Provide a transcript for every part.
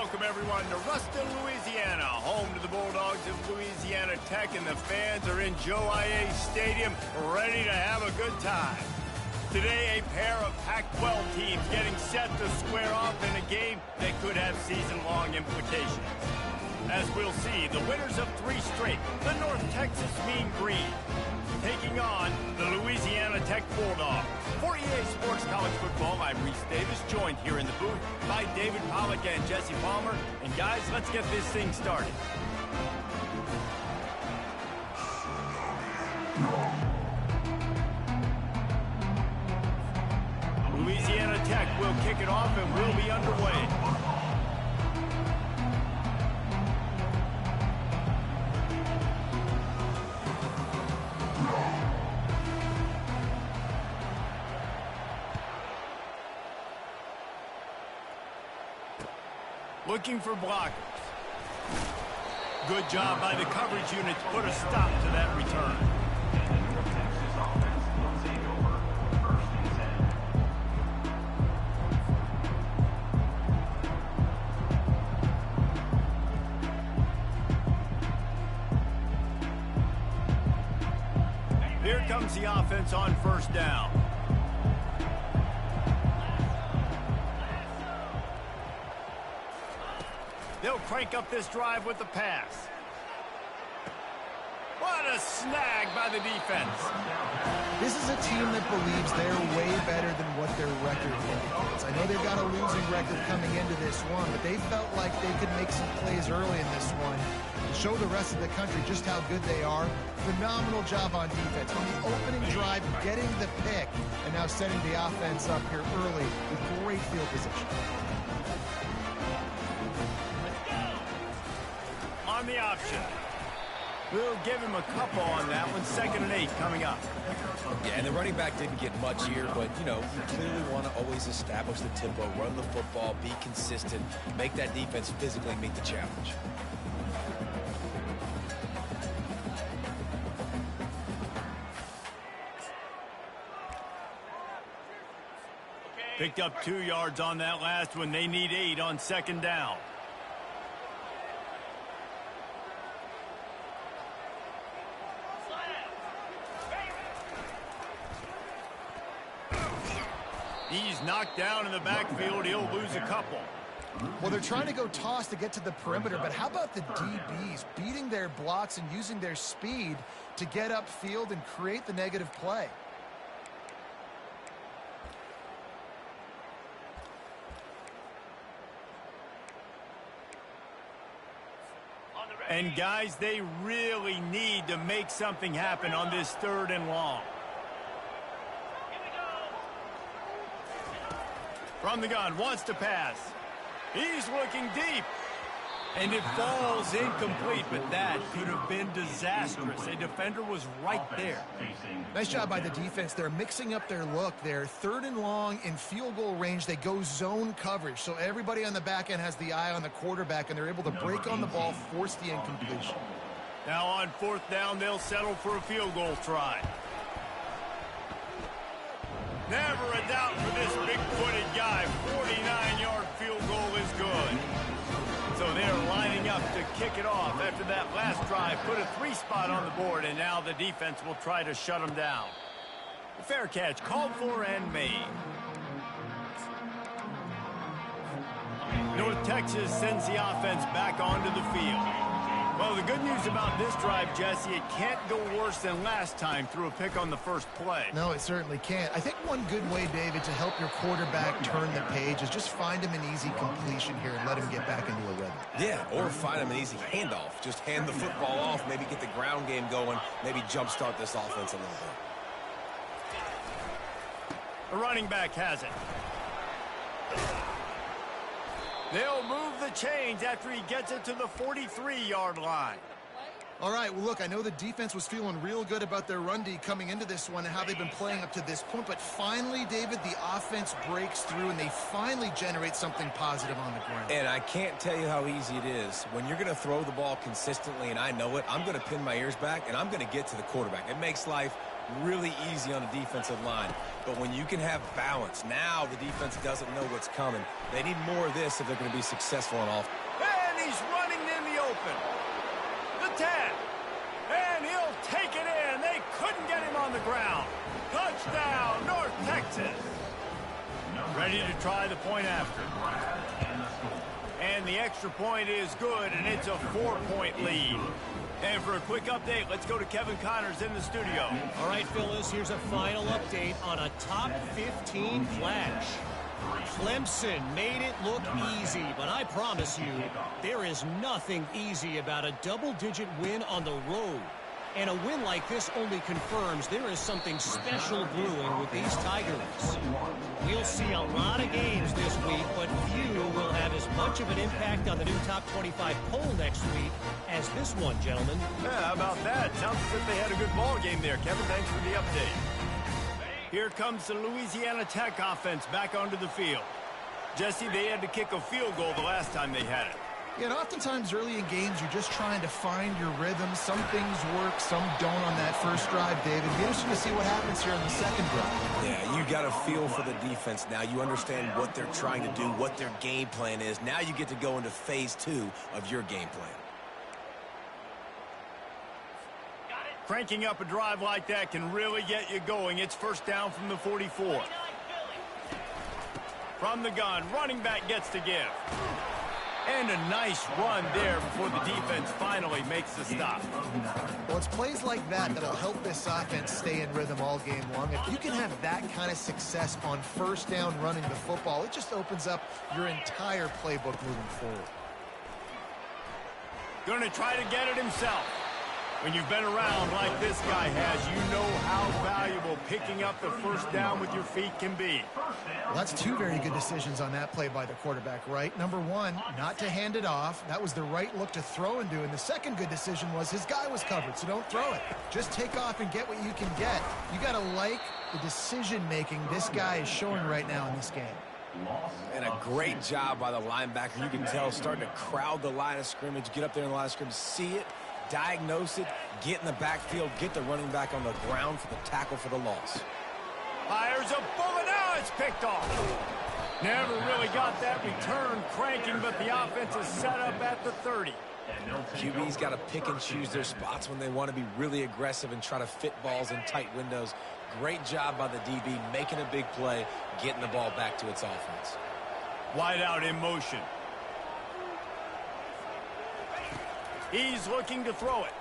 welcome everyone to Ruston, Louisiana, home to the Bulldogs of Louisiana Tech, and the fans are in Joe I.A. Stadium ready to have a good time. Today, a pair of Pac-12 teams getting set to square off in a game that could have season-long implications. As we'll see, the winners of 3 straight, the North Texas Mean Green, taking on the Louisiana Tech Bulldogs. For EA Sports College Football, I'm Reese Davis, joined here in the booth by David Pollack and Jesse Palmer. And guys, let's get this thing started. Louisiana Tech will kick it off and will be underway. Looking for blockers. Good job by the coverage unit to put a stop to that return. Here comes the offense on first down. They'll crank up this drive with the pass. What a snag by the defense. This is a team that believes they're way better than what their record indicates. I know they've got a losing record coming into this one, but they felt like they could make some plays early in this one to show the rest of the country just how good they are. Phenomenal job on defense. On the opening drive, getting the pick, and now setting the offense up here early with great field position. On the option. We'll give him a couple on that one. 2nd and 8 coming up. Yeah, and the running back didn't get much here, but, you know, you clearly want to always establish the tempo, run the football, be consistent, make that defense physically meet the challenge. Picked up 2 yards on that last one. They need 8 on 2nd down. He's knocked down in the backfield. He'll lose a couple. Well, they're trying to go toss to get to the perimeter, but how about the DBs beating their blocks and using their speed to get upfield and create the negative play? And guys, they really need to make something happen on this 3rd and long. From the gun, wants to pass. He's looking deep. And it falls incomplete, but that could have been disastrous. A defender was right there. Nice job by the defense. They're mixing up their look. They're 3rd and long in field goal range. They go zone coverage. So everybody on the back end has the eye on the quarterback, and they're able to break on the ball, force the incompletion. Now on 4th down, they'll settle for a field goal try. Never a doubt for this big-footed guy. 49-yard field goal is good. So they're lining up to kick it off after that last drive. Put a 3-spot on the board, and now the defense will try to shut them down. Fair catch called for and made. North Texas sends the offense back onto the field. Well, the good news about this drive, Jesse, it can't go worse than last time through a pick on the first play. No, it certainly can't. I think one good way, David, to help your quarterback turn the page is just find him an easy completion here and let him get back into a rhythm. Yeah, or find him an easy handoff. Just hand the football off, maybe get the ground game going, maybe jumpstart this offense a little bit. The running back has it. They'll move the chains after he gets it to the 43-yard line. All right, well, look, I know the defense was feeling real good about their run D coming into this one and how they've been playing up to this point, but finally, David, the offense breaks through and they finally generate something positive on the ground. And I can't tell you how easy it is. When you're going to throw the ball consistently, and I know it, I'm going to pin my ears back, and I'm going to get to the quarterback. It makes life really easy on the defensive line. But when you can have balance, now the defense doesn't know what's coming. They need more of this if they're going to be successful on offense. And he's running in the open. The 10. And he'll take it in. They couldn't get him on the ground. Touchdown, North Texas. Ready to try the point after. And the extra point is good, and it's a 4-point lead. And for a quick update, let's go to Kevin Connors in the studio. All right, Phyllis, here's a final update on a top 15 flash. Clemson made it look easy, but I promise you, there is nothing easy about a double-digit win on the road. And a win like this only confirms there is something special brewing with these Tigers. We'll see a lot of games this week, but few will have as much of an impact on the new top 25 poll next week as this one, gentlemen. Yeah, how about that? Sounds as if they had a good ball game there. Kevin, thanks for the update. Here comes the Louisiana Tech offense back onto the field. Jesse, they had to kick a field goal the last time they had it. Yeah, and oftentimes early in games, you're just trying to find your rhythm. Some things work, some don't on that first drive, David. It'll be interesting to see what happens here in the second drive. Yeah, you got a feel for the defense now. You understand what they're trying to do, what their game plan is. Now you get to go into phase 2 of your game plan. Cranking up a drive like that can really get you going. It's first down from the 44. From the gun, running back gets to give. And a nice run there before the defense finally makes the stop. Well, it's plays like that that'll help this offense stay in rhythm all game long. If you can have that kind of success on first down running the football, it just opens up your entire playbook moving forward. Going to try to get it himself. When you've been around like this guy has, you know how valuable picking up the first down with your feet can be. Well, that's two very good decisions on that play by the quarterback, right? Number one, not to hand it off. That was the right look to throw into. And the second good decision was his guy was covered, so don't throw it. Just take off and get what you can get. You got to like the decision-making this guy is showing right now in this game. And a great job by the linebacker. You can tell starting to crowd the line of scrimmage, get up there in the line of scrimmage, see it, diagnose it, get in the backfield, get the running back on the ground for the tackle for the loss. Fires a bullet. Now it's picked off. Never really got that return cranking, but the offense is set up at the 30. QB's got to pick and choose their spots when they want to be really aggressive and try to fit balls in tight windows. Great job by the DB making a big play, getting the ball back to its offense. Wide out in motion. He's looking to throw it.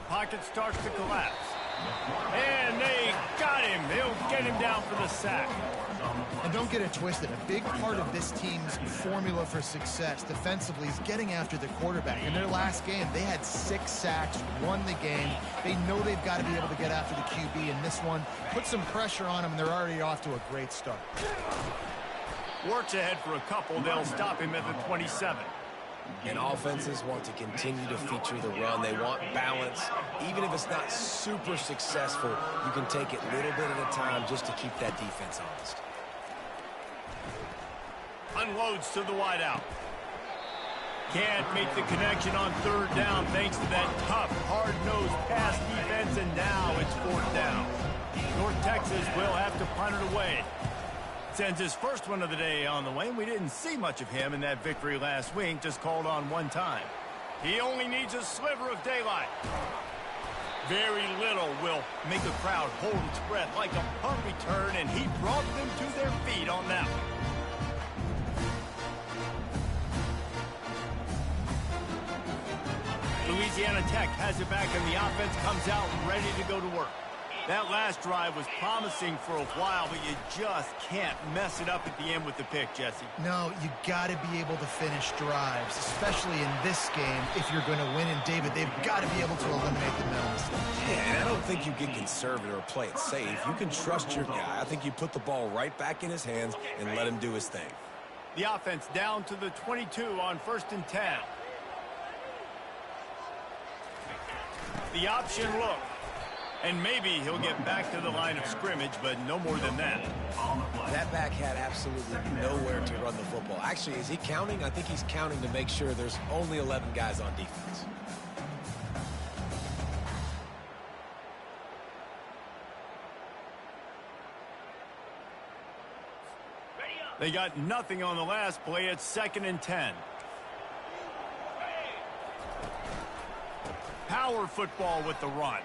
Pocket starts to collapse. And they got him. They'll get him down for the sack. And don't get it twisted. A big part of this team's formula for success defensively is getting after the quarterback. In their last game, they had 6 sacks, won the game. They know they've got to be able to get after the QB. And this one, put some pressure on them, and they're already off to a great start. Works ahead for a couple. They'll stop him at the 27. And offenses want to continue to feature the run. They want balance. Even if it's not super successful, you can take it little bit at a time just to keep that defense honest. Unloads to the wideout. Can't make the connection on third down thanks to that tough, hard-nosed pass defense, and now it's fourth down. North Texas will have to punt it away. Sends his first one of the day on the way. We didn't see much of him in that victory last week, just called on one time. He only needs a sliver of daylight. Very little will make a crowd hold its breath like a punt return, and he brought them to their feet on that one. Louisiana Tech has it back, and the offense comes out ready to go to work. That last drive was promising for a while, but you just can't mess it up at the end with the pick, Jesse. No, you got to be able to finish drives, especially in this game if you're going to win. And, David, they've got to be able to eliminate the mental mistakes. Yeah, and I don't think you get conservative or play it safe. You can trust your guy. I think you put the ball right back in his hands and let him do his thing. The offense down to the 22 on 1st and 10. The option look. And maybe he'll get back to the line of scrimmage, but no more than that. That back had absolutely nowhere to run the football. Actually, is he counting? I think he's counting to make sure there's only 11 guys on defense. They got nothing on the last play. It's 2nd and 10. Power football with the run.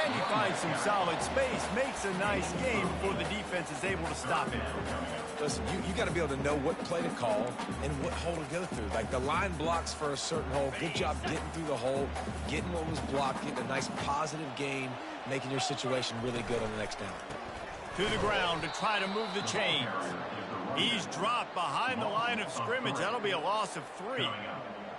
And he finds some solid space, makes a nice game before the defense is able to stop him. Listen, you got to be able to know what play to call and what hole to go through. Like the line blocks for a certain hole. Good job getting through the hole, getting what was blocked, getting a nice positive gain, making your situation really good on the next down. To the ground to try to move the chains. He's dropped behind the line of scrimmage. That'll be a loss of 3.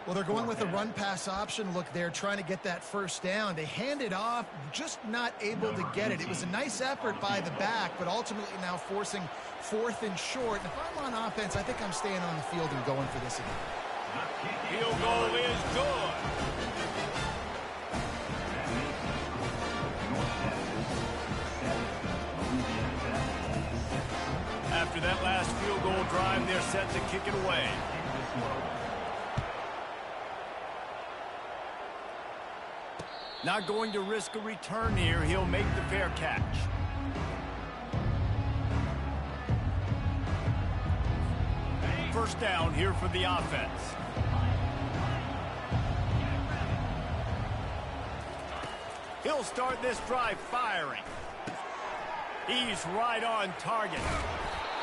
Well, they're going with a run-pass option look there, trying to get that first down. They hand it off, just not able to get it. It was a nice effort by the back, but ultimately now forcing 4th and short. And if I'm on offense, I think I'm staying on the field and going for this again. Field goal is good. After that last field goal drive, they're set to kick it away. Not going to risk a return here. He'll make the fair catch. First down here for the offense. He'll start this drive firing. He's right on target.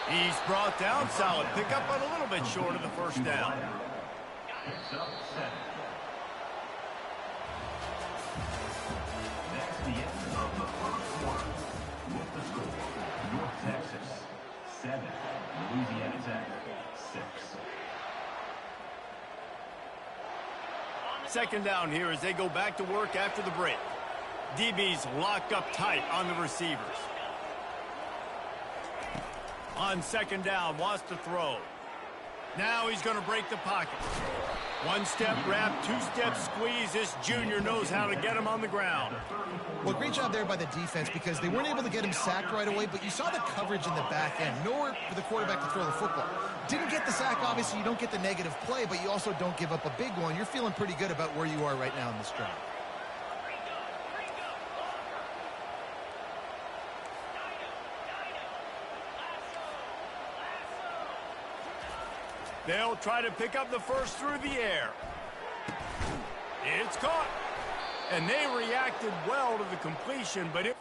He's brought down. Solid pickup, but a little bit short of the first down. Texas 7, Louisiana Tech 6. Second down here as they go back to work after the break. DB's locked up tight on the receivers. On second down, wants to throw. Now he's going to break the pocket. One-step wrap, two-step squeeze. This junior knows how to get him on the ground. Well, great job there by the defense because they weren't able to get him sacked right away, but you saw the coverage in the back end. Nowhere for the quarterback to throw the football. Didn't get the sack, obviously. You don't get the negative play, but you also don't give up a big one. You're feeling pretty good about where you are right now in this drive. They'll try to pick up the first through the air. It's caught. And they reacted well to the completion, but it...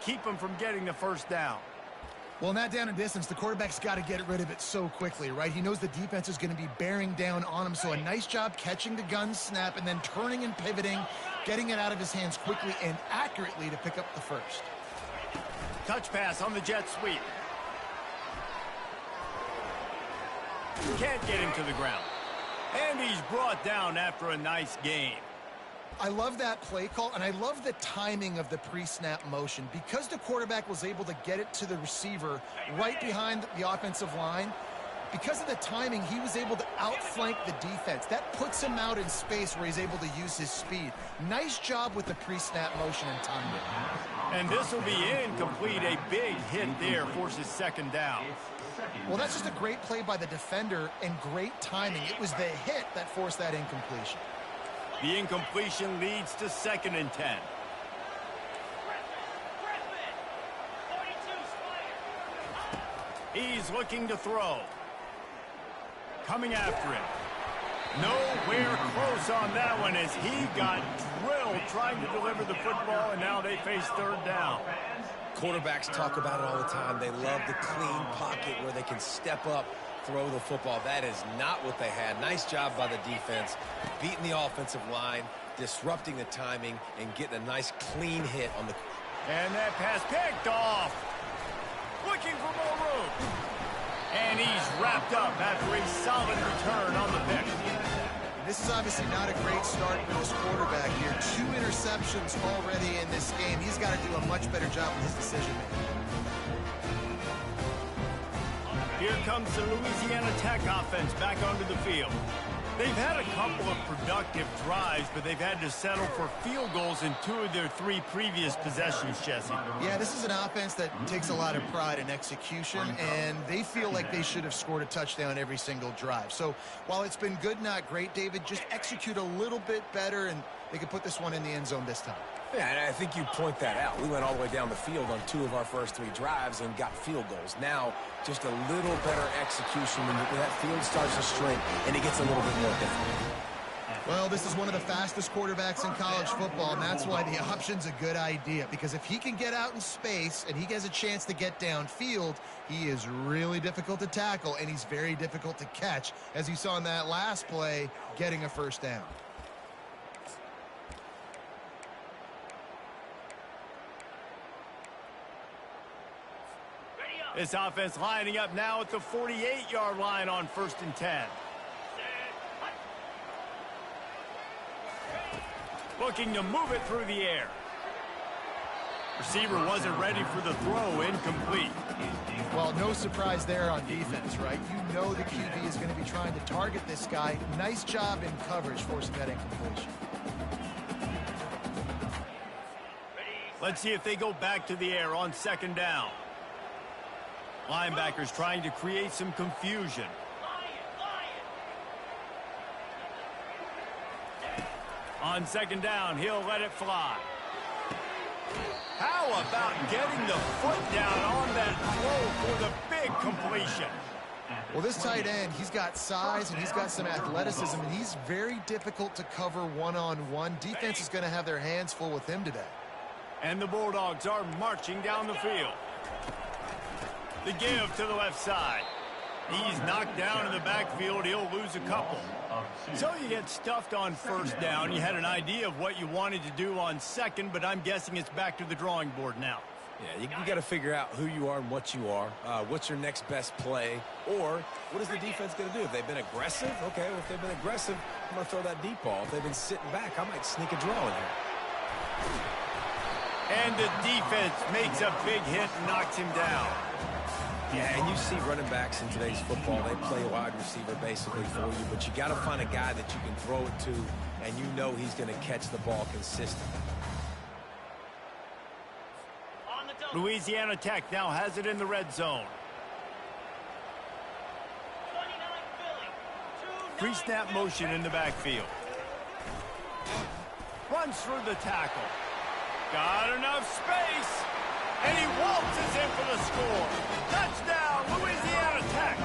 keep him from getting the first down. Well, in that down and distance, the quarterback's got to get rid of it so quickly, right? He knows the defense is going to be bearing down on him, so a nice job catching the gun snap and then turning and pivoting, getting it out of his hands quickly and accurately to pick up the first. Touch pass on the jet sweep. Can't get him to the ground. And he's brought down after a nice gain. I love that play call, and I love the timing of the pre-snap motion. Because the quarterback was able to get it to the receiver right behind the offensive line, because of the timing, he was able to outflank the defense. That puts him out in space where he's able to use his speed. Nice job with the pre-snap motion and timing. And this will be incomplete. A big hit there forces second down. Well, that's just a great play by the defender and great timing. It was the hit that forced that incompletion. The incompletion leads to 2nd and 10. He's looking to throw. Coming after him. Nowhere close on that one as he got drilled trying to deliver the football, and now they face 3rd down. Quarterbacks talk about it all the time. They love the clean pocket where they can step up, throw the football. That is not what they had. Nice job by the defense, beating the offensive line, disrupting the timing, and getting a nice clean hit on the... And that pass picked off. Looking for more room. And he's wrapped up after a solid return on the pick. This is obviously not a great start for this quarterback here. 2 interceptions already in this game. He's got to do a much better job with his decision-making. Here comes the Louisiana Tech offense back onto the field. They've had a couple of productive drives, but they've had to settle for field goals in 2 of their 3 previous possessions, Jesse. Yeah, this is an offense that takes a lot of pride in execution, and they feel like they should have scored a touchdown every single drive. So while it's been good, not great, David, just execute a little bit better, and they could put this one in the end zone this time. Yeah, and I think you point that out. We went all the way down the field on 2 of our first 3 drives and got field goals. Now, just a little better execution when that field starts to shrink and it gets a little bit more difficult. Well, this is one of the fastest quarterbacks in college football, and that's why the option's a good idea. Because if he can get out in space and he has a chance to get downfield, he is really difficult to tackle, and he's very difficult to catch, as you saw in that last play, getting a first down. This offense lining up now at the 48-yard line on 1st and 10. Looking to move it through the air. Receiver wasn't ready for the throw, incomplete. Well, no surprise there on defense, right? You know the QB is going to be trying to target this guy. Nice job in coverage forcing that incompletion. Let's see if they go back to the air on 2nd down. Linebackers trying to create some confusion. On 2nd down, he'll let it fly. How about getting the foot down on that throw for the big completion? Well, this tight end, he's got size and he's got some athleticism, and he's very difficult to cover one-on-one. Defense is going to have their hands full with him today. And the Bulldogs are marching down the field. The give to the left side. He's knocked down in the backfield. He'll lose a couple. So you get stuffed on 1st down. You had an idea of what you wanted to do on 2nd, but I'm guessing it's back to the drawing board now. Yeah, you got to figure out who you are and what you are. What's your next best play? Or what is the defense going to do? If they've been aggressive, okay, well, if they've been aggressive, I'm going to throw that deep ball. If they've been sitting back, I might sneak a draw in here. And the defense makes a big hit and knocks him down. Yeah, and you see running backs in today's football, they play a wide receiver basically for you, but you got to find a guy that you can throw it to, and you know he's going to catch the ball consistently. Louisiana Tech now has it in the red zone. Pre-snap motion in the backfield. Runs through the tackle. Got enough space. And he waltzes in for the score. Touchdown, Louisiana Tech.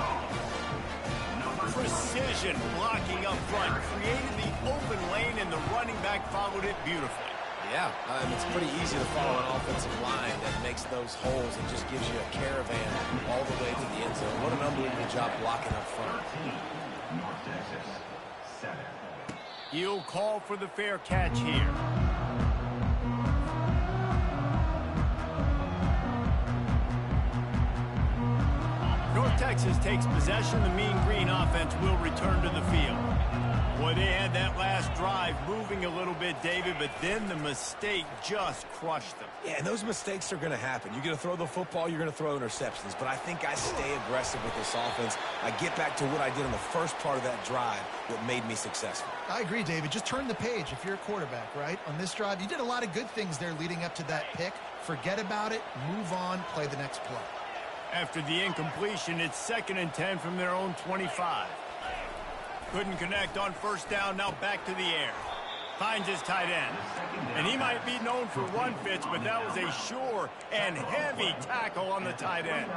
Precision blocking up front. Created the open lane, and the running back followed it beautifully. Yeah, it's pretty easy to follow an offensive line that makes those holes and just gives you a caravan all the way to the end zone. What an unbelievable job blocking up front. North Texas, 7. He'll call for the fair catch here. North Texas takes possession, the Mean Green offense will return to the field. Boy, they had that last drive moving a little bit, David, but then the mistake just crushed them. Yeah, and those mistakes are going to happen. You're going to throw the football, you're going to throw interceptions. But I think I stay aggressive with this offense. I get back to what I did in the first part of that drive, what made me successful. I agree, David. Just turn the page if you're a quarterback, right? On this drive, you did a lot of good things there leading up to that pick. Forget about it, move on, play the next play. After the incompletion, it's 2nd and 10 from their own 25. Couldn't connect on first down, now back to the air. Finds his tight end. And he might be known for one pitch, but that was a sure and heavy tackle on the tight end.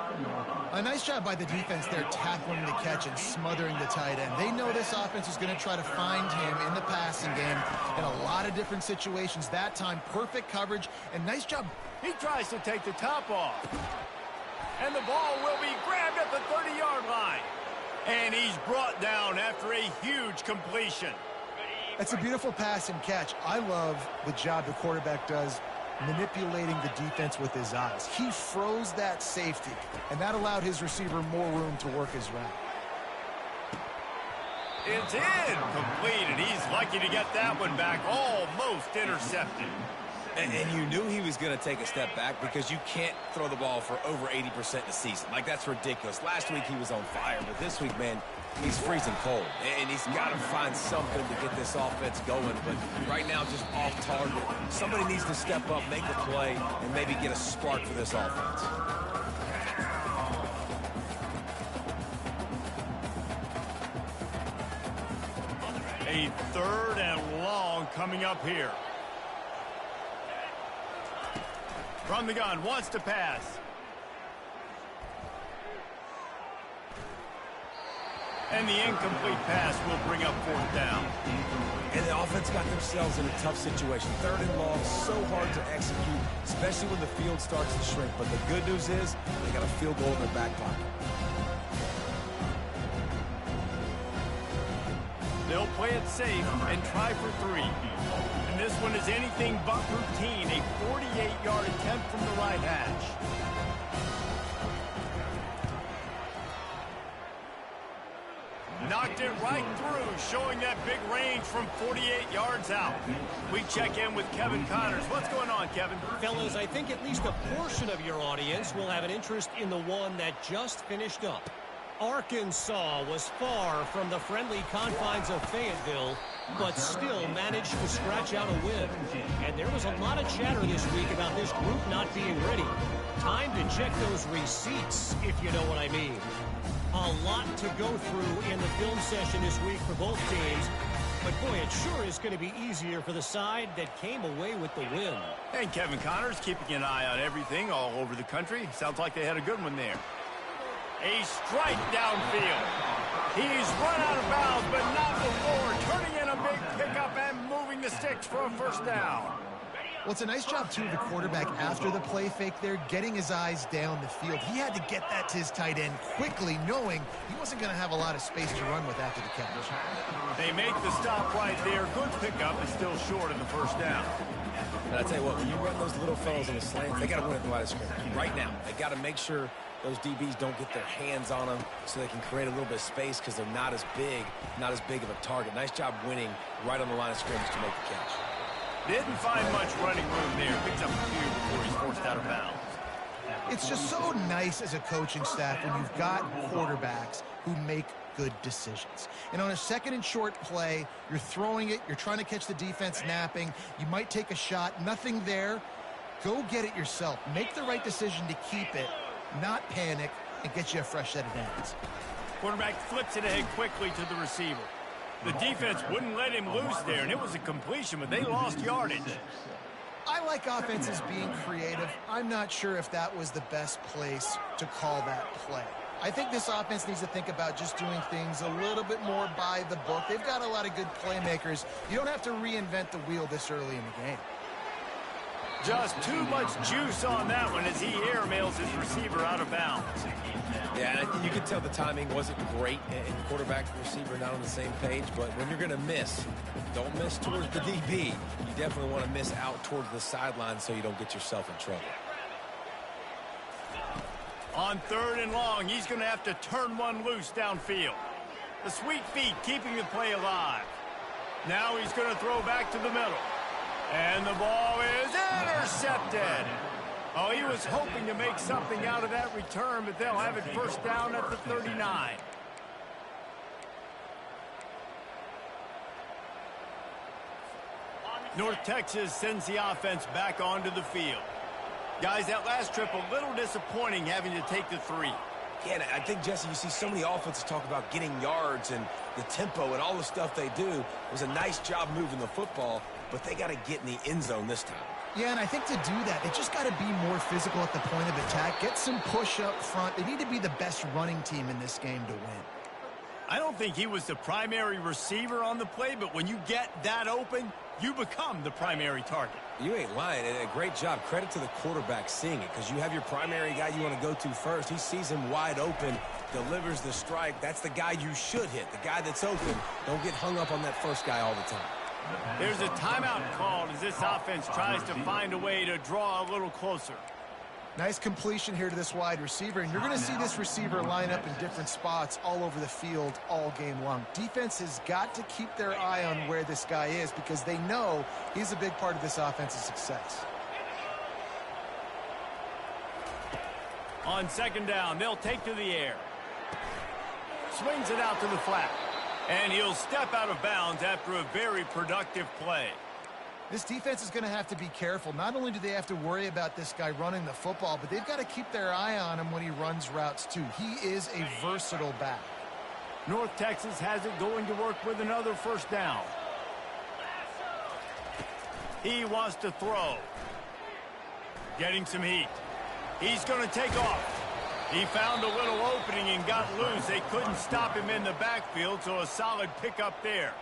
A nice job by the defense there tackling the catch and smothering the tight end. They know this offense is going to try to find him in the passing game in a lot of different situations. That time, perfect coverage and nice job. He tries to take the top off. And the ball will be grabbed at the 30-yard line. And he's brought down after a huge completion. That's a beautiful pass and catch. I love the job the quarterback does manipulating the defense with his eyes. He froze that safety, and that allowed his receiver more room to work his route. It's incomplete, and he's lucky to get that one back, almost intercepted. And you knew he was going to take a step back because you can't throw the ball for over 80% in a season. Like, that's ridiculous. Last week he was on fire, but this week, man, he's freezing cold. And he's got to find something to get this offense going. But right now, just off target. Somebody needs to step up, make a play, and maybe get a spark for this offense. A 3rd and long coming up here. From the gun, wants to pass. And the incomplete pass will bring up 4th down. And the offense got themselves in a tough situation. 3rd and long, so hard to execute, especially when the field starts to shrink. But the good news is they got a field goal in their back pocket. They'll play it safe and try for 3. And this one is anything but routine. A 48-yard attempt from the right hash. Knocked it right through, showing that big range from 48 yards out. We check in with Kevin Connors. What's going on, Kevin? Fellas, I think at least a portion of your audience will have an interest in the one that just finished up. Arkansas was far from the friendly confines of Fayetteville, but still managed to scratch out a win. And there was a lot of chatter this week about this group not being ready. Time to check those receipts, if you know what I mean. A lot to go through in the film session this week for both teams. But boy, it sure is going to be easier for the side that came away with the win. And Kevin Connors keeping an eye on everything all over the country. Sounds like they had a good one there. A strike downfield. He's run out of bounds, but not before turning in a big pickup and moving the sticks for a 1st down. Well, it's a nice job, too, of the quarterback after the play fake there, getting his eyes down the field. He had to get that to his tight end quickly, knowing he wasn't going to have a lot of space to run with after the catch. They make the stop right there. Good pickup is still short of the 1st down. And I tell you what, when you run those little fellas on the slants, they got to win at the line of scrimmage. Right now, they got to make sure those DBs don't get their hands on them so they can create a little bit of space because they're not as big of a target. Nice job winning right on the line of scrimmage to make the catch. Didn't find much running room there. Picks up a few before he's forced out of bounds. It's just so nice as a coaching staff when you've got quarterbacks who make good decisions. And on a 2nd and short play, you're throwing it, you're trying to catch the defense napping, you might take a shot, nothing there. Go get it yourself. Make the right decision to keep it, not panic, and get you a fresh set of downs. Quarterback flips it ahead quickly to the receiver. The defense wouldn't let him loose there, and it was a completion, but they lost yardage. I like offenses being creative. I'm not sure if that was the best place to call that play. I think this offense needs to think about just doing things a little bit more by the book. They've got a lot of good playmakers. You don't have to reinvent the wheel this early in the game. Just too much juice on that one as he airmails his receiver out of bounds. Yeah, and you can tell the timing wasn't great, and quarterback and receiver not on the same page, but when you're going to miss, don't miss towards the DB. You definitely want to miss out towards the sideline so you don't get yourself in trouble. On 3rd and long, he's going to have to turn one loose downfield. The sweet feet keeping the play alive. Now he's going to throw back to the middle. And the ball is intercepted. Oh, he was hoping to make something out of that return, but they'll have it first down at the 39. North Texas sends the offense back onto the field. Guys, that last trip a little disappointing having to take the 3. Yeah, and I think, Jesse, you see so many offenses talk about getting yards and the tempo and all the stuff they do. It was a nice job moving the football, but they got to get in the end zone this time. Yeah, and I think to do that, they just got to be more physical at the point of attack. Get some push up front. They need to be the best running team in this game to win. I don't think he was the primary receiver on the play, but when you get that open, you become the primary target. You ain't lying, and a great job. Credit to the quarterback seeing it, because you have your primary guy you want to go to first. He sees him wide open, delivers the strike. That's the guy you should hit, the guy that's open. Don't get hung up on that first guy all the time. There's a timeout called as this offense tries to find a way to draw a little closer. Nice completion here to this wide receiver, and you're going to see this receiver line up in different spots all over the field all game long. Defense has got to keep their eye on where this guy is because they know he's a big part of this offense's success. On 2nd down, they'll take to the air. Swings it out to the flat. And he'll step out of bounds after a very productive play. This defense is going to have to be careful. Not only do they have to worry about this guy running the football, but they've got to keep their eye on him when he runs routes too. He is a versatile back. North Texas has it going to work with another first down. He wants to throw. Getting some heat. He's going to take off. He found a little opening and got loose. They couldn't stop him in the backfield, so a solid pickup there.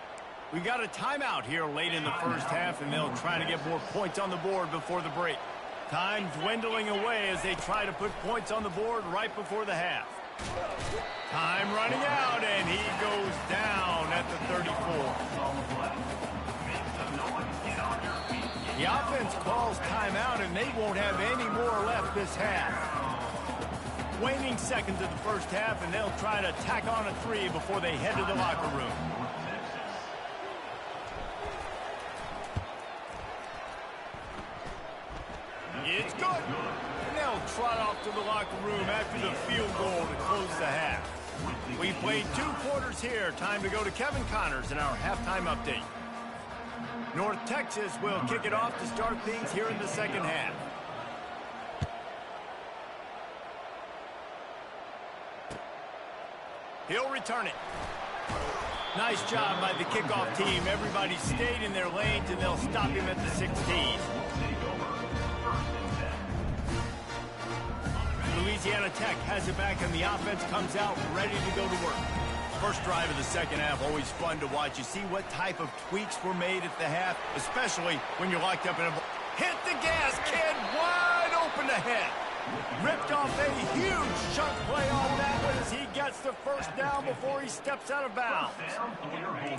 We got a timeout here late in the first half, and they'll try to get more points on the board before the break. Time dwindling away as they try to put points on the board right before the half. Time running out, and he goes down at the 34. The offense calls timeout, and they won't have any more left this half. Waning seconds of the first half, and they'll try to tack on a 3 before they head to the locker room. It's good. And they'll trot off to the locker room after the field goal to close the half. We played 2 quarters here. Time to go to Kevin Connors in our halftime update. North Texas will kick it off to start things here in the second half. He'll return it. Nice job by the kickoff team. Everybody stayed in their lanes, and they'll stop him at the 16. Louisiana Tech has it back, and the offense comes out ready to go to work. First drive of the second half, always fun to watch. You see what type of tweaks were made at the half, especially when you're locked up in a... Hit the gas, kid! Wide open ahead. Ripped off a huge chunk play on that one as he gets the first down before he steps out of bounds.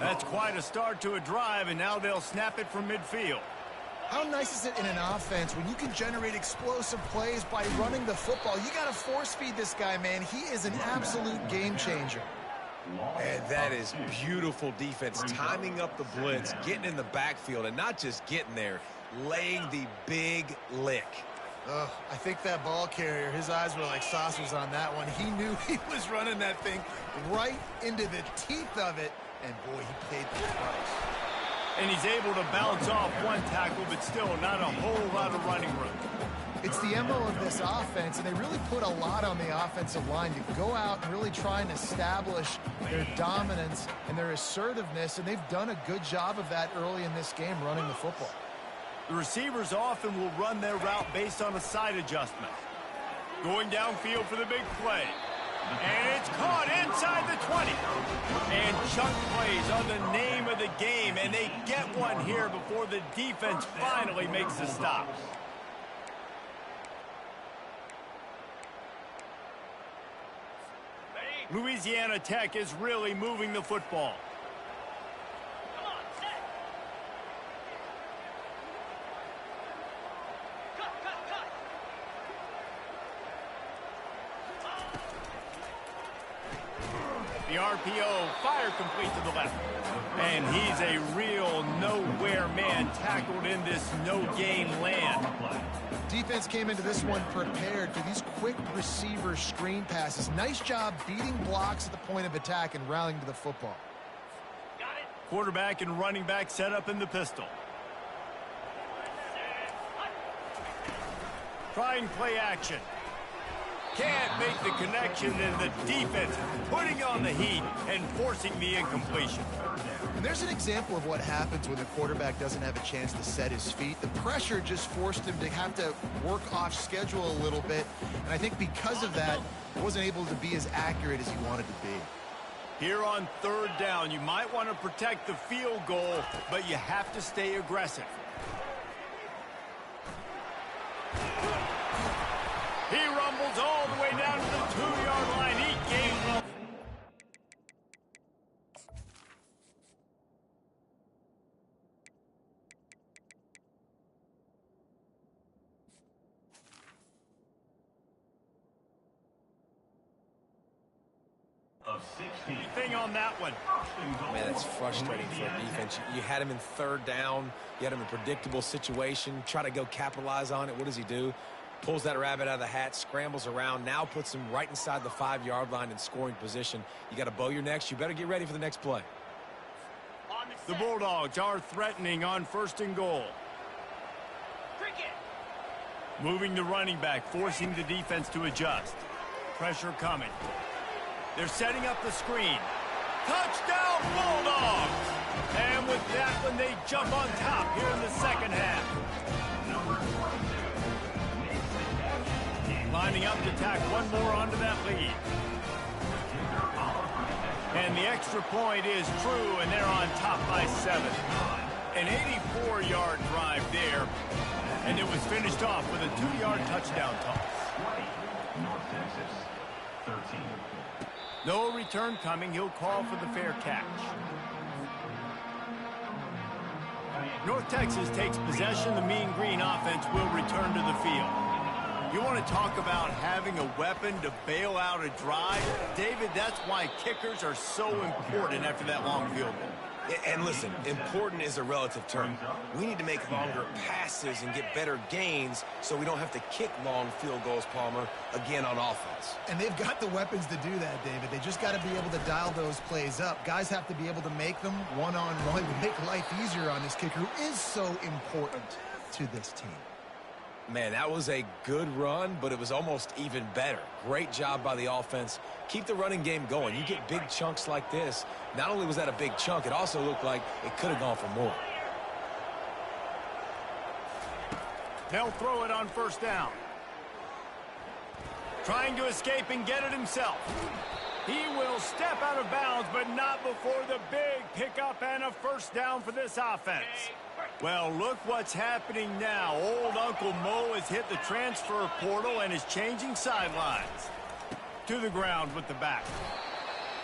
That's quite a start to a drive, and now they'll snap it from midfield. How nice is it in an offense when you can generate explosive plays by running the football? You got to force feed this guy, man. He is an absolute game changer. And that is beautiful defense, timing up the blitz, getting in the backfield, and not just getting there, laying the big lick. I think that ball carrier, his eyes were like saucers on that one. He knew he was running that thing right into the teeth of it, and boy, he paid the price. And he's able to bounce off one tackle, but still not a whole lot of running room. It's the MO of this offense, and they really put a lot on the offensive line to go out and really try and establish their dominance and their assertiveness, and they've done a good job of that early in this game running the football. The receivers often will run their route based on a side adjustment. Going downfield for the big play. And it's caught inside the 20. And chunk plays are the name of the game, and they get one here before the defense finally makes the stop. Louisiana Tech is really moving the football. The RPO, fire complete to the left. And he's a real nowhere man tackled in this no-game land. Defense came into this one prepared for these quick receiver screen passes. Nice job beating blocks at the point of attack and rallying to the football. Quarterback and running back set up in the pistol. Trying play action. Can't make the connection, and the defense putting on the heat and forcing the incompletion. And there's an example of what happens when the quarterback doesn't have a chance to set his feet. The pressure just forced him to have to work off schedule a little bit, and I think because of that, he wasn't able to be as accurate as he wanted to be. Here on third down, you might want to protect the field goal, but you have to stay aggressive. He rumbles all the way down to the 2-yard line. He gains up. Of 16. Thing on that one. Man, that's frustrating for a defense. You had him in third down. You had him in a predictable situation. Try to go capitalize on it. What does he do? Pulls that rabbit out of the hat, scrambles around, now puts him right inside the 5-yard line in scoring position. You got to bow your necks. You better get ready for the next play. The Bulldogs are threatening on 1st and goal. Moving the running back, forcing the defense to adjust. Pressure coming. They're setting up the screen. Touchdown, Bulldogs! And with that one, they jump on top here in the second half. Lining up to tack one more onto that lead. And the extra point is true, and they're on top by 7. An 84-yard drive there, and it was finished off with a 2-yard touchdown toss. 20, North Texas, 13. No return coming. He'll call for the fair catch. North Texas takes possession. The Mean Green offense will return to the field. You want to talk about having a weapon to bail out a drive? David, that's why kickers are so important after that long field goal. And listen, important is a relative term. We need to make longer passes and get better gains so we don't have to kick long field goals, Palmer, again on offense. And they've got the weapons to do that, David. They just got to be able to dial those plays up. Guys have to be able to make them one-on-one to make life easier on this kicker, who is so important to this team. Man, that was a good run, but it was almost even better. Great job by the offense. Keep the running game going. You get big chunks like this. Not only was that a big chunk, it also looked like it could have gone for more. They'll throw it on 1st down. Trying to escape and get it himself. He will step out of bounds, but not before the big pickup and a 1st down for this offense. Well, look what's happening now. Old Uncle Mo has hit the transfer portal and is changing sidelines. To the ground with the back.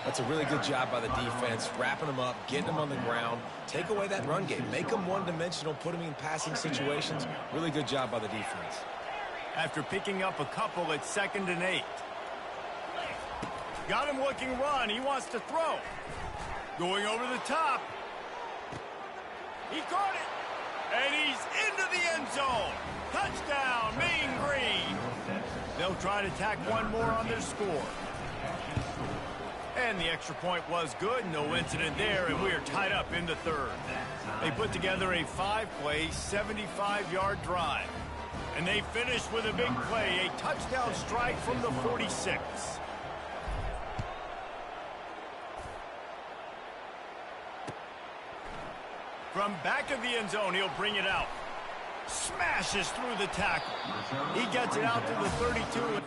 That's a really good job by the defense, wrapping them up, getting them on the ground. Take away that run game. Make them one-dimensional, put them in passing situations. Really good job by the defense. After picking up a couple, it's 2nd and 8. Got him looking run. He wants to throw. Going over the top. He caught it. And he's into the end zone. Touchdown, Mean Green. They'll try to tack one more on their score. And the extra point was good. No incident there, and we are tied up in the 3rd. They put together a 5-play, 75-yard drive. And they finished with a big play, a touchdown strike from the 46. From back of the end zone, he'll bring it out. Smashes through the tackle. He gets it out to the 32.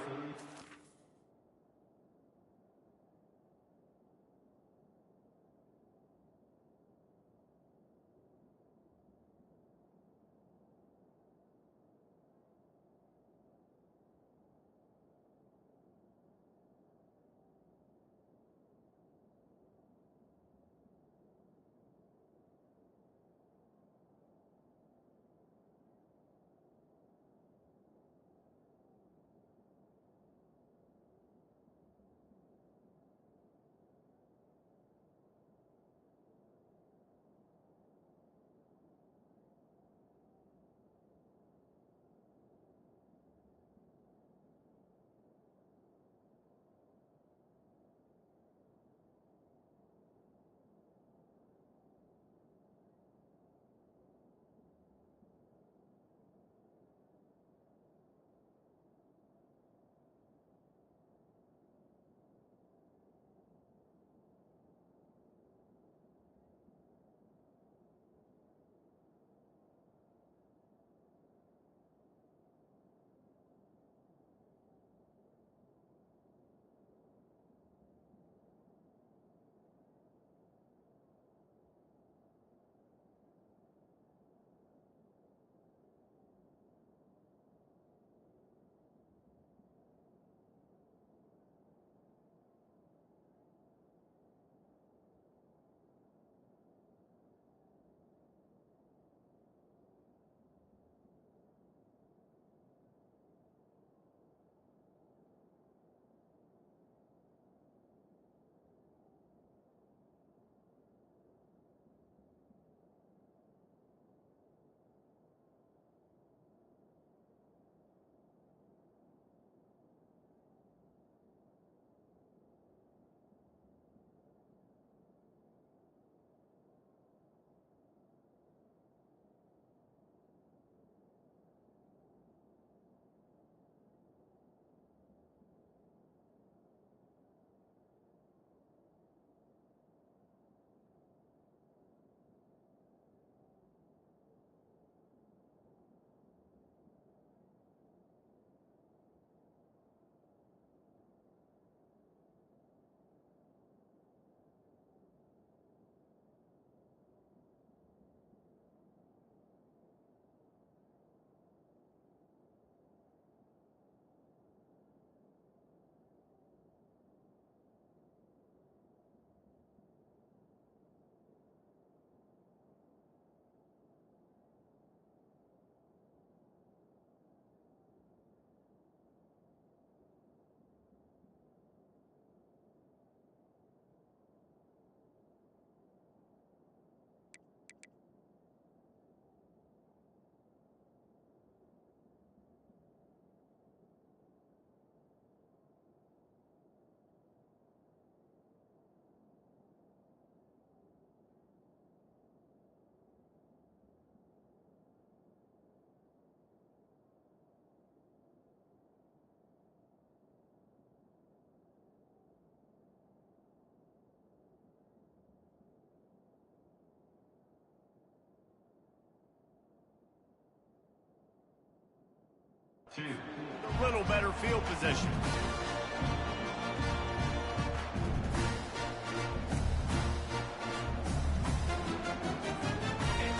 2. A little better field position.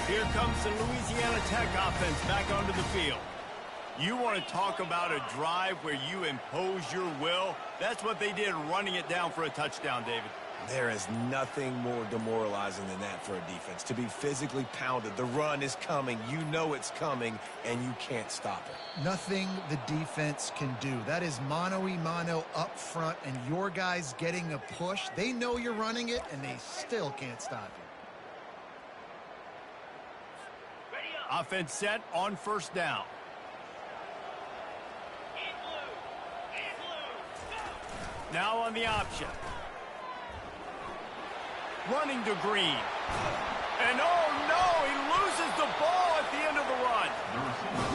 Here comes the Louisiana Tech offense back onto the field. You want to talk about a drive where you impose your will? That's what they did, running it down for a touchdown, David. There is nothing more demoralizing than that for a defense. To be physically pounded, the run is coming, you know it's coming, and you can't stop it. Nothing the defense can do. That is mano-a-mano up front, and your guys getting a push. They know you're running it, and they still can't stop you. Offense set on first down. Now on the option. Running to Green. And oh no, he loses the ball at the end of the run.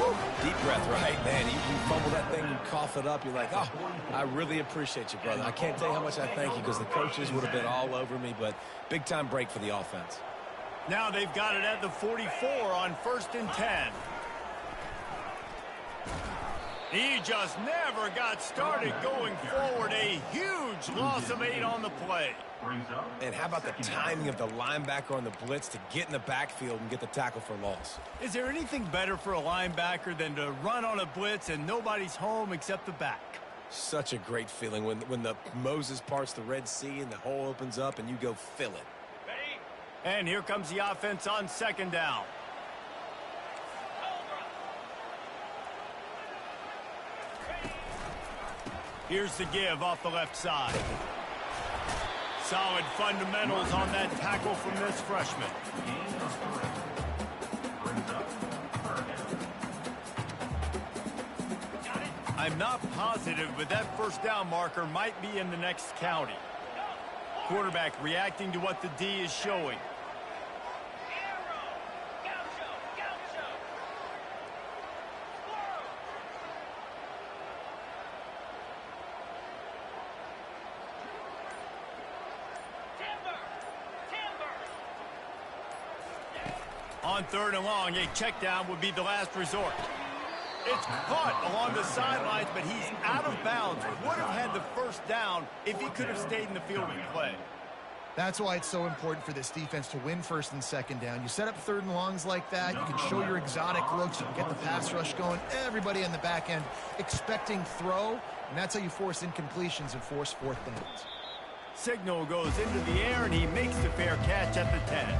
Woo. Deep breath, right, man? You fumble that thing, you cough it up, you're like, oh, I really appreciate you, brother. I can't tell you how much I thank you because the coaches would have been all over me, but big-time break for the offense. Now they've got it at the 44 on 1st and 10. He just never got started going forward. A huge loss of 8 on the play. And how about the timing of the linebacker on the blitz to get in the backfield and get the tackle for loss? Is there anything better for a linebacker than to run on a blitz and nobody's home except the back? Such a great feeling when the Moses parts the Red Sea and the hole opens up and you go fill it. And here comes the offense on 2nd down. Here's the give off the left side. Solid fundamentals on that tackle from this freshman. I'm not positive, but that first down marker might be in the next county. Quarterback reacting to what the D is showing. On 3rd and long, a check down would be the last resort. It's caught along the sidelines, but he's out of bounds. Would have had the first down if he could have stayed in the field and play. That's why it's so important for this defense to win 1st and 2nd down. You set up 3rd and longs like that, you can show your exotic looks, you can get the pass rush going, everybody on the back end expecting throw, and that's how you force incompletions and force 4th downs. Signal goes into the air, and he makes the fair catch at the 10.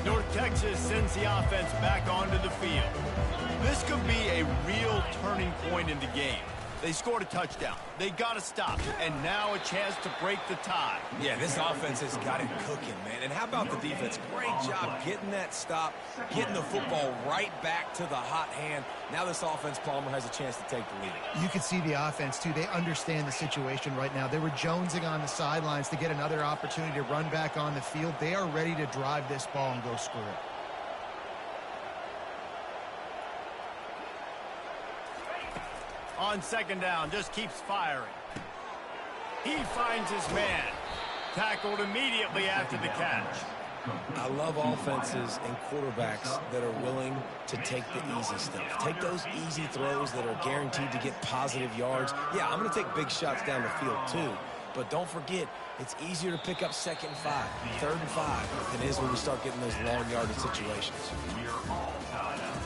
North Texas sends the offense back onto the field. This could be a real turning point in the game. They scored a touchdown. They got to stop, and now a chance to break the tie. Yeah, this offense has got it cooking, man. And how about the defense? Great job getting that stop, getting the football right back to the hot hand. Now this offense, Palmer, has a chance to take the lead. You can see the offense, too. They understand the situation right now. They were jonesing on the sidelines to get another opportunity to run back on the field. They are ready to drive this ball and go score it. On 2nd down, just keeps firing. He finds his man. Tackled immediately after the catch. I love offenses and quarterbacks that are willing to take the easy stuff. Take those easy throws that are guaranteed to get positive yards. Yeah, I'm going to take big shots down the field too. But don't forget, it's easier to pick up 2nd and 5, 3rd and 5 than it is when we start getting those long yardage situations. We're all tied up.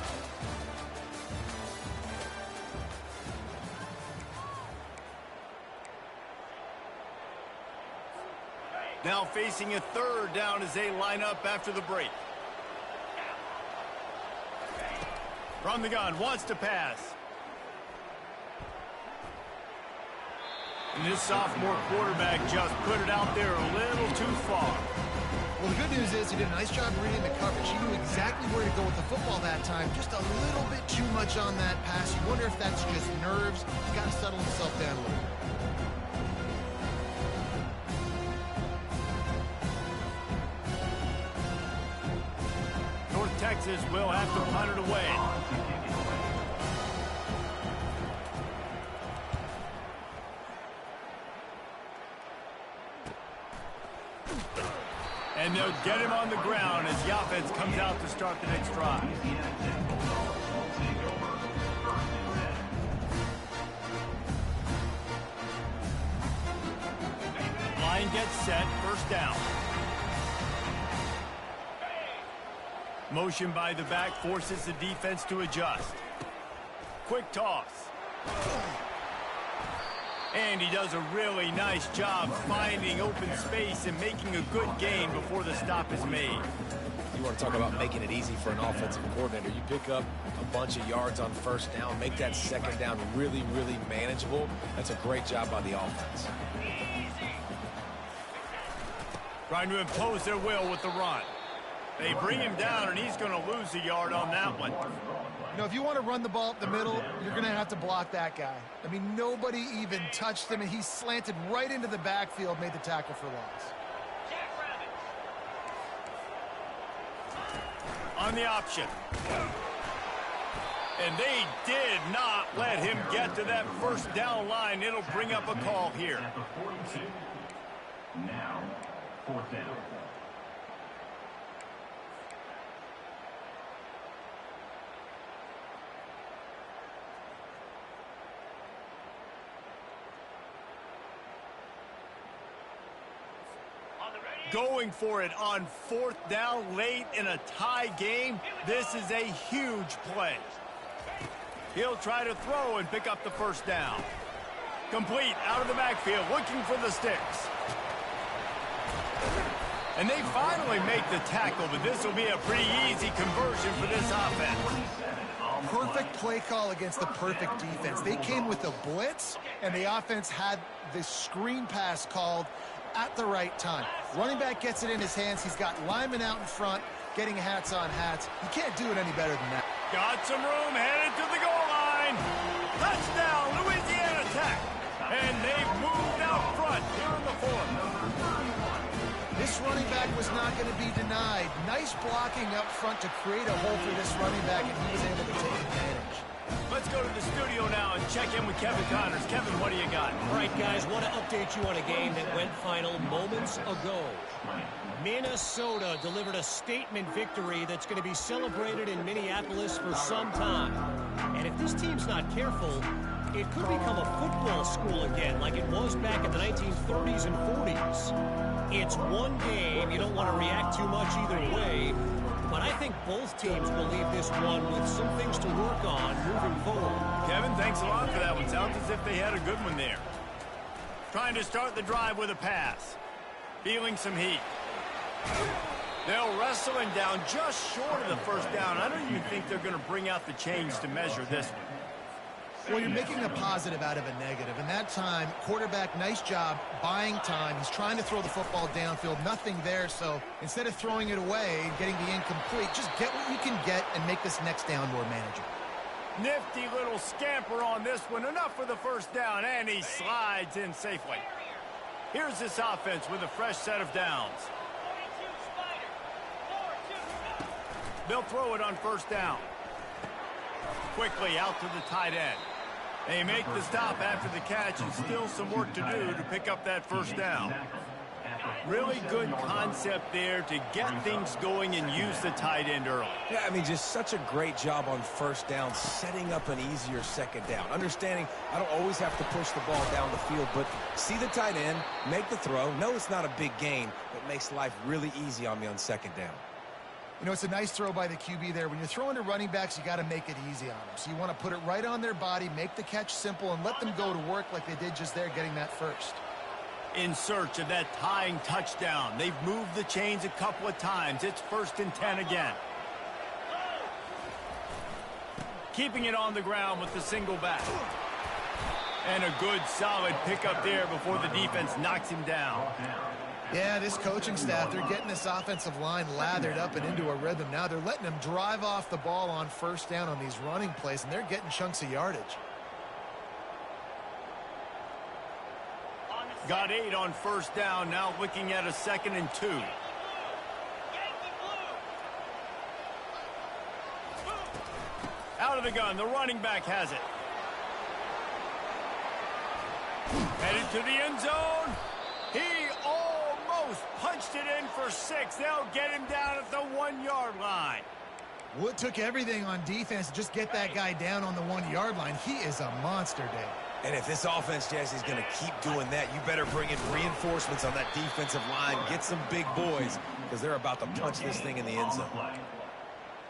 Now facing a 3rd down as they line up after the break. From the gun, wants to pass. And this sophomore quarterback just put it out there a little too far. Well, the good news is he did a nice job reading the coverage. He knew exactly where to go with the football that time. Just a little bit too much on that pass. You wonder if that's just nerves. He's got to settle himself down a little bit. Texas will have to punt it away. And And they'll get him on the ground as the offense comes out to start the next drive. Line gets set, first down. Motion by the back forces the defense to adjust. Quick toss. And he does a really nice job finding open space and making a good gain before the stop is made. You want to talk about making it easy for an offensive coordinator. You pick up a bunch of yards on first down, make that second down really, really manageable. That's a great job by the offense. Trying to impose their will with the run. They bring him down, and he's going to lose a yard on that one. You know, if you want to run the ball up the middle, you're going to have to block that guy. I mean, nobody even touched him, and he slanted right into the backfield, made the tackle for loss. On the option. And they did not let him get to that first down line. It'll bring up a call here. Now, fourth down. Going for it on fourth down late in a tie game. This is a huge play. He'll try to throw and pick up the first down. Complete out of the backfield, looking for the sticks. And they finally make the tackle, but this will be a pretty easy conversion for this offense. Perfect play call against the perfect defense. They came with a blitz, and the offense had the screen pass called at the right time. Running back gets it in his hands. He's got linemen out in front, getting hats on hats. You can't do it any better than that. Got some room, headed to the goal line. Touchdown, Louisiana Tech. And they've moved out front here in the fourth. This running back was not going to be denied. Nice blocking up front to create a hole for this running back, and he was able to take advantage. Let's go to the studio now and check in with Kevin Connors. Kevin, what do you got? All right, guys, want to update you on a game that went final moments ago. Minnesota delivered a statement victory that's going to be celebrated in Minneapolis for some time. And if this team's not careful, it could become a football school again like it was back in the 1930s and 40s. It's one game. You don't want to react too much either way. But I think both teams will leave this one with some things to work on moving forward. Kevin, thanks a lot for that one. Sounds as if they had a good one there. Trying to start the drive with a pass. Feeling some heat. They'll wrestle him down just short of the first down. I don't even think they're going to bring out the chains to measure this one. Well, you're making a positive out of a negative. And that time, quarterback, nice job buying time. He's trying to throw the football downfield. Nothing there. So instead of throwing it away and getting the incomplete, just get what you can get and make this next down more manageable. Nifty little scamper on this one. Enough for the first down, and he slides in safely. Here's this offense with a fresh set of downs. They'll throw it on first down. Quickly out to the tight end. They make the stop after the catch, and still some work to do to pick up that first down. Really good concept there to get things going and use the tight end early. Yeah, I mean, just such a great job on first down, setting up an easier second down. Understanding I don't always have to push the ball down the field, but see the tight end, make the throw. No, it's not a big gain, but makes life really easy on me on second down. You know, it's a nice throw by the QB there. When you're throwing to running backs, you got to make it easy on them. So you want to put it right on their body, make the catch simple, and let them go to work like they did just there, getting that first. In search of that tying touchdown. They've moved the chains a couple of times. It's 1st and 10 again. Keeping it on the ground with the single back. And a good solid pickup there before the defense knocks him down. Yeah, this coaching staff, they're getting this offensive line lathered up and into a rhythm. Now they're letting them drive off the ball on first down on these running plays, and they're getting chunks of yardage. Got 8 on first down, now looking at a 2nd and 2. Out of the gun, the running back has it. Headed to the end zone. He almost punched it in for 6. They'll get him down at the 1-yard line. Wood took everything on defense to just get that guy down on the 1-yard line. He is a monster, Dave. And if this offense, Jesse, is going to keep doing that, you better bring in reinforcements on that defensive line. Get some big boys, because they're about to punch this thing in the end zone.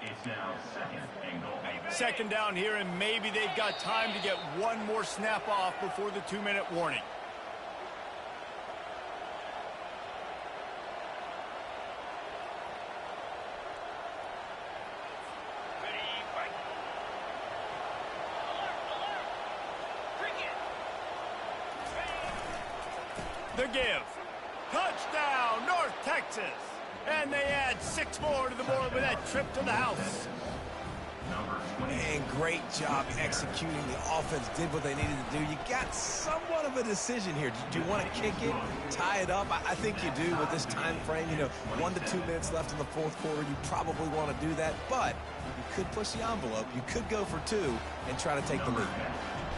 It's now second and goal. Second down here, and maybe they've got time to get one more snap off before the 2-minute warning. The give. Touchdown, North Texas. And they add 6 more to the board with that trip to the house. And great job executing. The offense did what they needed to do. You got somewhat of a decision here. Do you want to kick it, tie it up? I think you do with this time frame. 1 to 2 minutes left in the fourth quarter. You probably want to do that, but you could push the envelope. You could go for 2 and try to take the lead.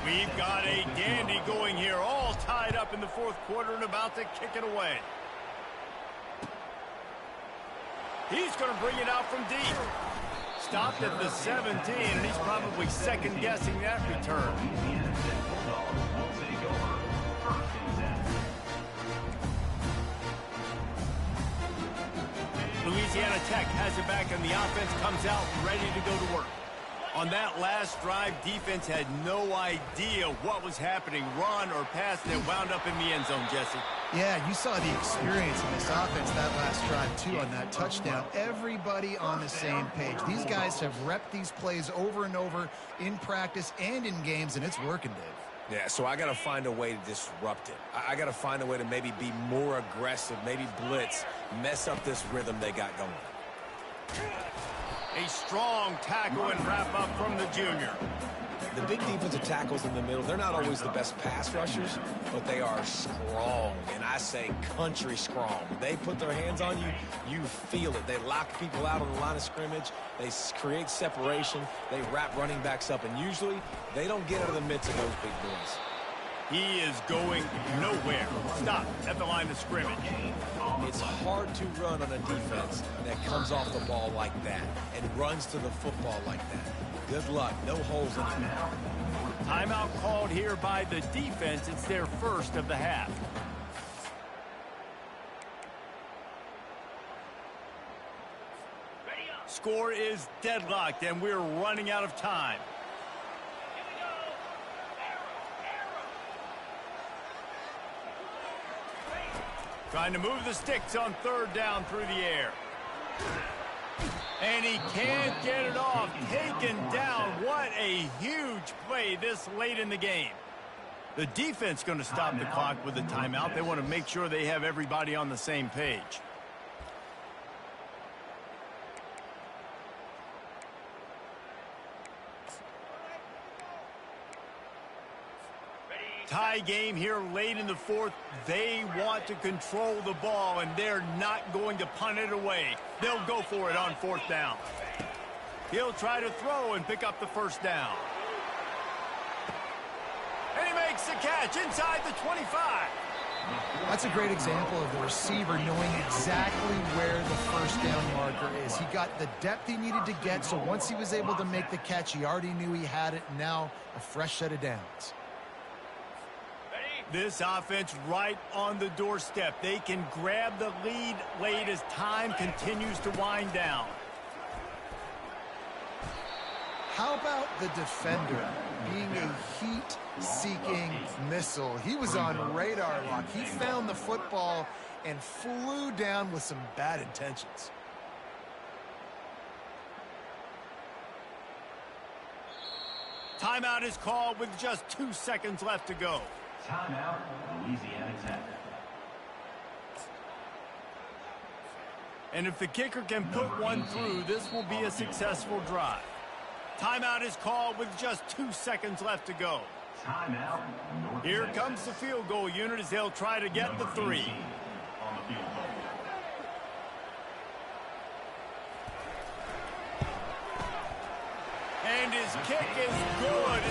We've got a dandy going here, all tied up in the fourth quarter and about to kick it away. He's going to bring it out from deep. Stopped at the 17, and he's probably second-guessing that return. Louisiana Tech has it back, and the offense comes out ready to go to work. On that last drive, defense had no idea what was happening, run or pass, and it wound up in the end zone, Jesse. Yeah, you saw the experience in this offense that last drive, too, on that touchdown. Everybody on the same page. These guys have repped these plays over and over in practice and in games, and it's working, Dave. Yeah, so I got to find a way to disrupt it. I got to find a way to maybe be more aggressive, maybe blitz, mess up this rhythm they got going. A strong tackle and wrap-up from the junior. The big defensive tackles in the middle, they're not always the best pass rushers, but they are strong, and I say country strong. When they put their hands on you, you feel it. They lock people out on the line of scrimmage. They create separation. They wrap running backs up, and usually they don't get out of the midst of those big boys. He is going nowhere. Stop at the line of scrimmage. It's hard to run on a defense that comes off the ball like that and runs to the football like that. Good luck. No holes in it. Timeout called here by the defense. It's their first of the half. Score is deadlocked, and we're running out of time. Trying to move the sticks on third down through the air. And he can't get it off. Taken down. What a huge play this late in the game. The defense going to stop the clock with a timeout. They want to make sure they have everybody on the same page. Tie game here late in the fourth. They want to control the ball, and they're not going to punt it away. They'll go for it on fourth down. He'll try to throw and pick up the first down. And he makes the catch inside the 25. That's a great example of the receiver knowing exactly where the first down marker is. He got the depth he needed to get, so once he was able to make the catch, he already knew he had it. Now a fresh set of downs. This offense right on the doorstep. They can grab the lead late as time continues to wind down. How about the defender being a heat-seeking missile? He was on radar lock. He found the football and flew down with some bad intentions. Timeout is called with just 2 seconds left to go. Timeout, Louisiana Tech. And if the kicker can put one through, this will be a successful drive. Timeout is called with just 2 seconds left to go. Timeout, North Here Texas. comes the field goal unit as they'll try to get the 3. On the field goal. And his kick is good.